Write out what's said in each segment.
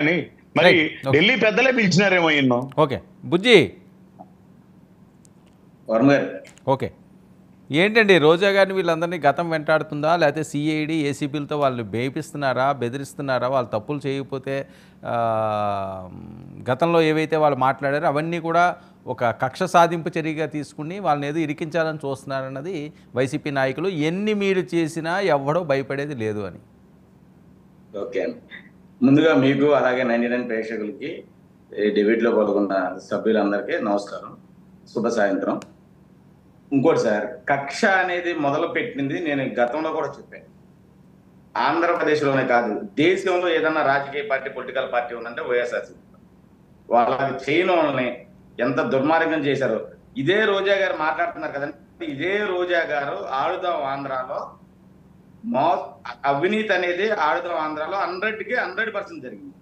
అని మరి right. Okay. Delhi పెద్దలే పిలిచినారేమో ఎన్నో. ఓకే. బుజ్జి. వర్మ గారు ఓకే. ఏంటండి రోజా గారిని వీళ్ళందరినీ గతం వెంటాడుతుందా? లేకపోతే సిఐడి, ఏసీబీలతో వాళ్ళు బేయిపిస్తున్నారా? బెదిరిస్తున్నారా? వాళ్ళు తప్పులు చేయకపోతే గతంలో ఏవైతే వాళ్ళు మాట్లాడారో అవన్నీ కూడా ఒక కక్ష సాధింపు చర్యగా తీసుకుని వాళ్ళని ఏదో ఇరికించాలని చూస్తున్నారన్నది వైసీపీ నాయకులు. ఎన్ని మీరు చేసినా ఎవ్వడో భయపడేది లేదు అని. ఓకే అండి. ముందుగా మీకు అలాగే 99 ప్రేక్షకులకి ఈ డిబేట్లో పాల్గొన్న సభ్యులందరికీ నమస్కారం, శుభ సాయంత్రం. ఇంకోటి సార్, కక్ష అనేది మొదలు పెట్టింది నేను గతంలో కూడా చెప్పాను. ఆంధ్రప్రదేశ్లోనే కాదు, దేశంలో ఏదన్నా రాజకీయ పార్టీ, పొలిటికల్ పార్టీ ఉందంటే వైఎస్ఆర్సీపీ. వాళ్ళకి చేయని వాళ్ళని ఎంత దుర్మార్గం చేశారో. ఇదే రోజా గారు మాట్లాడుతున్నారు కదండి, ఇదే రోజా గారు ఆడుదాం ఆంధ్రాలో అవినీతి అనేది ఆడుదాం ఆంధ్రాలో 100కి 100% జరిగింది.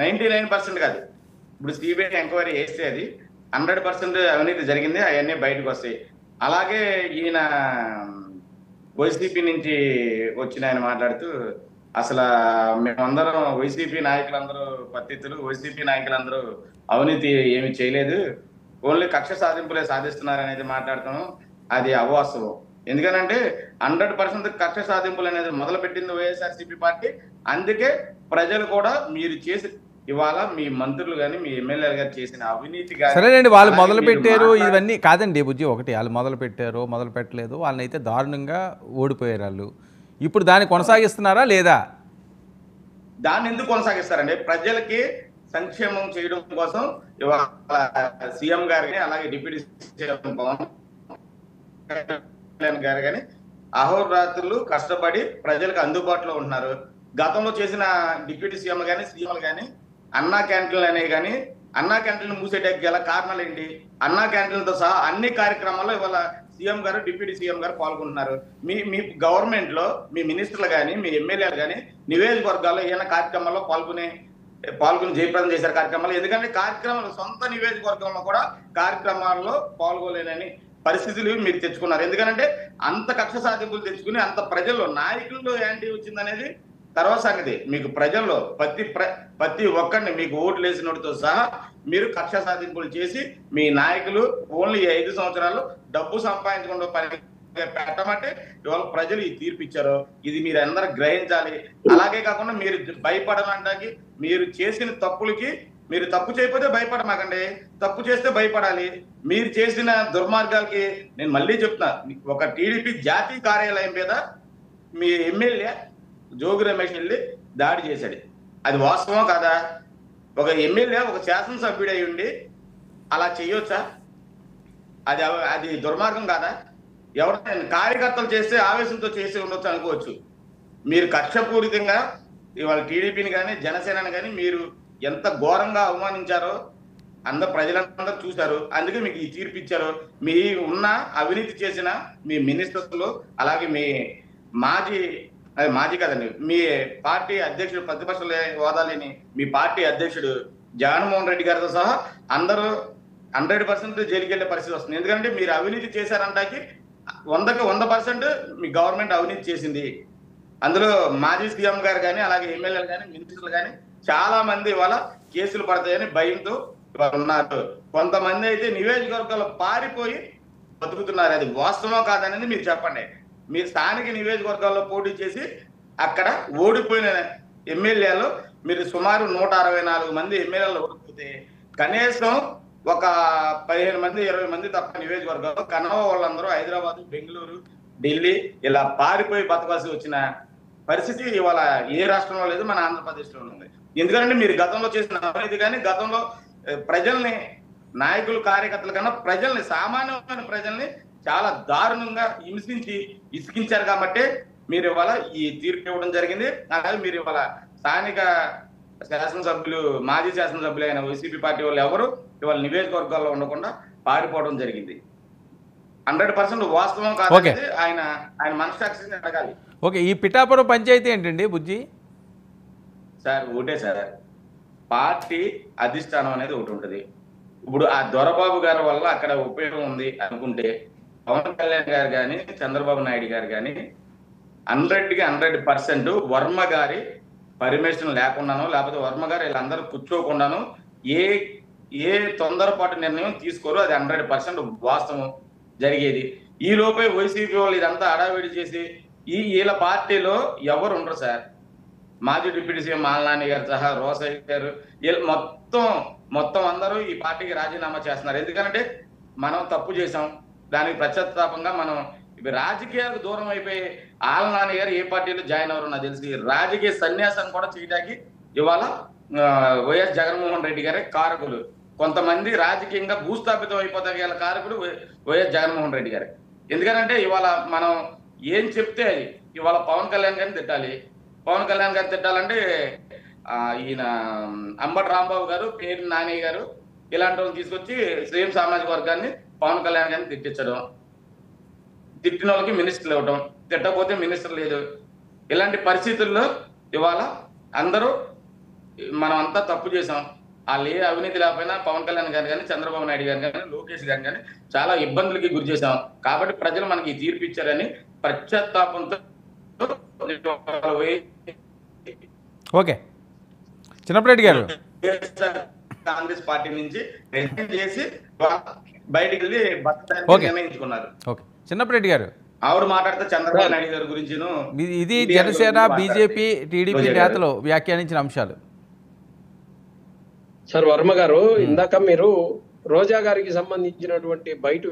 99% కాదు. ఇప్పుడు సిబిఐ ఎంక్వైరీ చేస్తే అది 100% అవినీతి జరిగింది, అవన్నీ బయటకు వస్తాయి. అలాగే ఈయన వైసీపీ నుంచి వచ్చిన ఆయన మాట్లాడుతూ అసలు మేమందరం వైసీపీ నాయకులందరూ పత్తితులు, వైసీపీ నాయకులందరూ అవినీతి ఏమి చేయలేదు, ఓన్లీ కక్ష సాధింపులే సాధిస్తున్నారు అనేది మాట్లాడతాం. అది అవాస్తవం. ఎందుకనంటే 100% కక్ష సాధింపులు అనేది మొదలు పెట్టింది వైఎస్ఆర్సీపీ పార్టీ. అందుకే ప్రజలు కూడా మీరు చేసి ఇవాళ మీ మంత్రులు కానీ మీ ఎమ్మెల్యేలు గారు చేసిన అవినీతి సరేనండి, వాళ్ళు మొదలు పెట్టారు ఇవన్నీ కాదండి బుజ్జి. ఒకటి వాళ్ళు మొదలు పెట్టారు, మొదలు పెట్టలేదు, వాళ్ళని అయితే దారుణంగా ఓడిపోయారు వాళ్ళు. ఇప్పుడు దాన్ని కొనసాగిస్తున్నారా లేదా? దాన్ని ఎందుకు కొనసాగిస్తారండి? ప్రజలకి సంక్షేమం చేయడం కోసం ఇవాళ సీఎం గారు కానీ అలాగే డిప్యూటీ సీఎం పవన్ కళ్యాణ్ గారు కానీ అహోరాత్రులు కష్టపడి ప్రజలకు అందుబాటులో ఉంటున్నారు. గతంలో చేసిన డిప్యూటీ సీఎం కానీ సీఎంలు కానీ అన్నా క్యాంటీన్లు అనేవి కానీ, అన్నా క్యాంటీన్లు మూసేయడానికి గల కారణాలు ఏంటి? అన్నా క్యాంటీన్లతో సహా అన్ని కార్యక్రమాల్లో ఇవాళ సీఎం గారు, డిప్యూటీ సీఎం గారు పాల్గొంటున్నారు. మీ గవర్నమెంట్ లో మీ మినిస్టర్లు కానీ మీ ఎమ్మెల్యేలు కానీ నియోజకవర్గాల్లో ఏమైనా కార్యక్రమాల్లో పాల్గొని జయప్రదం చేశారు కార్యక్రమాలు. ఎందుకంటే కార్యక్రమాలు సొంత నియోజకవర్గంలో కూడా కార్యక్రమాల్లో పాల్గొలేనని పరిస్థితులు మీరు తెచ్చుకున్నారు. ఎందుకంటే అంత కక్ష సాధింపులు తెచ్చుకుని అంత ప్రజల్లో నాయకుల్లో యాంటీ వచ్చిందనేది తర్వాత సంగతి. మీకు ప్రజల్లో ప్రతి ఒక్కరిని మీకు ఓట్లు వేసినోడితో సహా మీరు కక్ష సాధింపులు చేసి మీ నాయకులు ఓన్లీ 5 సంవత్సరాలు డబ్బు సంపాదించకుండా పెట్టమంటే ఇవాళ ప్రజలు ఈ తీర్పు ఇచ్చారు. ఇది మీరు అందరూ గ్రహించాలి. అలాగే కాకుండా మీరు భయపడమంటానికి మీరు చేసిన తప్పులకి మీరు తప్పు చేయకపోతే భయపడమాకండి, తప్పు చేస్తే భయపడాలి. మీరు చేసిన దుర్మార్గాలకి నేను మళ్ళీ చెప్తున్నా, ఒక టీడీపీ జాతీయ కార్యాలయం మీద మీ ఎమ్మెల్యే జోగి రమేష్ వెళ్ళి దాడి చేశాడు. అది వాస్తవం కాదా? ఒక ఎమ్మెల్యే ఒక శాసనసభ్యుడు అయి ఉండి అలా చేయొచ్చా? అది దుర్మార్గం కాదా? ఎవరైనా కార్యకర్తలు చేస్తే ఆవేశంతో చేసి ఉండొచ్చు అనుకోవచ్చు. మీరు కక్షపూరితంగా ఇవాళ టీడీపీని కానీ జనసేనని కానీ మీరు ఎంత ఘోరంగా అవమానించారో ప్రజలందరూ చూశారు. అందుకే మీకు ఈ తీర్పు ఇచ్చారు. మీ ఉన్న అవినీతి చేసిన మీ మినిస్టర్లు అలాగే మీ మాజీ కదండి, మీ పార్టీ అధ్యక్షుడు, ప్రతిపక్ష హోదా లేని మీ పార్టీ అధ్యక్షుడు జగన్మోహన్ రెడ్డి గారితో సహా అందరూ 100% జైలుకి వెళ్ళే పరిస్థితి వస్తుంది. ఎందుకంటే మీరు అవినీతి చేశారంటాకి 100కి 100% మీ గవర్నమెంట్ అవినీతి చేసింది. అందులో మాజీ సీఎం గారు కానీ అలాగే ఎమ్మెల్యేలు కానీ మినిస్టర్లు కానీ చాలా మంది ఇవాళ కేసులు పడతాయని భయంతో ఉన్నారు. కొంతమంది అయితే నియోజకవర్గాల్లో పారిపోయి బతుకుతున్నారు. అది వాస్తవం కాదనేది మీరు చెప్పండి. మీరు స్థానిక నియోజకవర్గాల్లో పోటీ చేసి అక్కడ ఓడిపోయిన ఎమ్మెల్యేలు మీరు సుమారు 164 మంది ఎమ్మెల్యేలు ఓడిపోతే కనీసం ఒక 15 మంది 20 మంది తప్ప నియోజకవర్గాల్లో కనవ వాళ్ళందరూ హైదరాబాద్, బెంగళూరు, ఢిల్లీ ఇలా పారిపోయి బతకాల్సి వచ్చిన పరిస్థితి ఇవాళ ఏ రాష్ట్రంలో లేదు, మన ఆంధ్రప్రదేశ్లో ఉంది. ఎందుకంటే మీరు గతంలో చేసిన అవినీతి కానీ గతంలో ప్రజల్ని, నాయకులు కార్యకర్తలు కన్నా ప్రజల్ని, సామాన్యమైన ప్రజల్ని చాలా దారుణంగా హింసించి ఇసికించారు. కాబట్టి మీరు ఇవాళ ఈ తీర్పు ఇవ్వడం జరిగింది. అలాగే మీరు ఇవాళ స్థానిక శాసనసభ్యులు, మాజీ శాసనసభ్యులు అయిన వైసీపీ పార్టీ వాళ్ళు ఎవరు ఇవాళ నియోజకవర్గాల్లో ఉండకుండా పారిపోవడం జరిగింది. 100% వాస్తవం కాదు. ఆయన మనస్సాక్షిని అడగాలి. ఓకే, ఈ పిఠాపురం పంచాయతీ ఏంటండి బుజ్జి? సార్ ఒకటే సార్, పార్టీ అధిష్టానం అనేది ఒకటి ఉంటుంది. ఇప్పుడు ఆ దొరబాబు గారి వల్ల అక్కడ ఉపయోగం ఉంది అనుకుంటే పవన్ కళ్యాణ్ గారు కానీ చంద్రబాబు నాయుడు గారు కానీ 100కి 100% వర్మ గారి పర్మిషన్ లేకుండానో లేకపోతే వర్మ గారు వీళ్ళందరూ కూర్చోకుండాను ఏ ఏ తొందరపాటు నిర్ణయం తీసుకోరు. అది 100% వాస్తవం జరిగేది. ఈ లోపే వైసీపీ వాళ్ళు ఇదంతా హడావిడి చేసి వీళ్ళ పార్టీలో ఎవరు ఉండరు సార్. మాజీ డిప్యూటీ సీఎం మాలనాని గారు సహా రోసయ్య గారు మొత్తం అందరూ ఈ పార్టీకి రాజీనామా చేస్తున్నారు. ఎందుకంటే మనం తప్పు చేసాం, దానికి పశ్చాత్తాపంగా మనం రాజకీయాలకు దూరం అయిపోయి ఆలనాని గారు ఏ పార్టీలో జాయిన్ అవ్వరు నాకు తెలిసి. రాజకీయ సన్యాసం కూడా చేయడానికి ఇవాళ వైఎస్ జగన్మోహన్ రెడ్డి గారే కారకులు. కొంతమంది రాజకీయంగా భూస్థాపితం అయిపోతాయి కారకుడు వైఎస్ జగన్మోహన్ రెడ్డి గారే. ఎందుకంటే ఇవాళ మనం ఏం చెప్తే అది ఇవాళ పవన్ కళ్యాణ్ గారిని తిట్టాలి. పవన్ కళ్యాణ్ గారిని తిట్టాలంటే ఈయన అంబటి రాంబాబు గారు, పేరు నాని గారు ఇలాంటి వాళ్ళు తీసుకొచ్చి సేమ్ సామాజిక వర్గాన్ని పవన్ కళ్యాణ్ గారిని తిట్టించడం, తిట్టిన వాళ్ళకి మినిస్టర్లు ఇవ్వడం, తిట్టకపోతే మినిస్టర్ లేదు. ఇలాంటి పరిస్థితుల్లో ఇవాళ అందరూ మనం అంతా తప్పు చేసాం. వాళ్ళు ఏ అవినీతి లేకపోయినా పవన్ కళ్యాణ్ గారు కానీ, చంద్రబాబు నాయుడు గారు కానీ, లోకేష్ గారు కానీ చాలా ఇబ్బందులకి గురి చేశాం. కాబట్టి ప్రజలు మనకి ఈ తీర్పు ఇచ్చారని పశ్చాత్తాపంతో ఓకే చిన్నప్పరెడ్డి గారు కాంగ్రెస్ పార్టీ నుంచి రిజైన్ చేసి బయటికి వెళ్ళి నిర్ణయించుకున్నారు. ఓకే చిన్నప్పరెడ్డి గారు ఆవిడ మాట్లాడితే చంద్రబాబు నాయుడు గారి గురించి ఇది జనసేన, బీజేపీ, టీడీపీ నేతలు వ్యాఖ్యానించిన అంశాలు. సార్ వర్మ గారు, ఇందాక మీరు రోజా గారికి సంబంధించినటువంటి బయట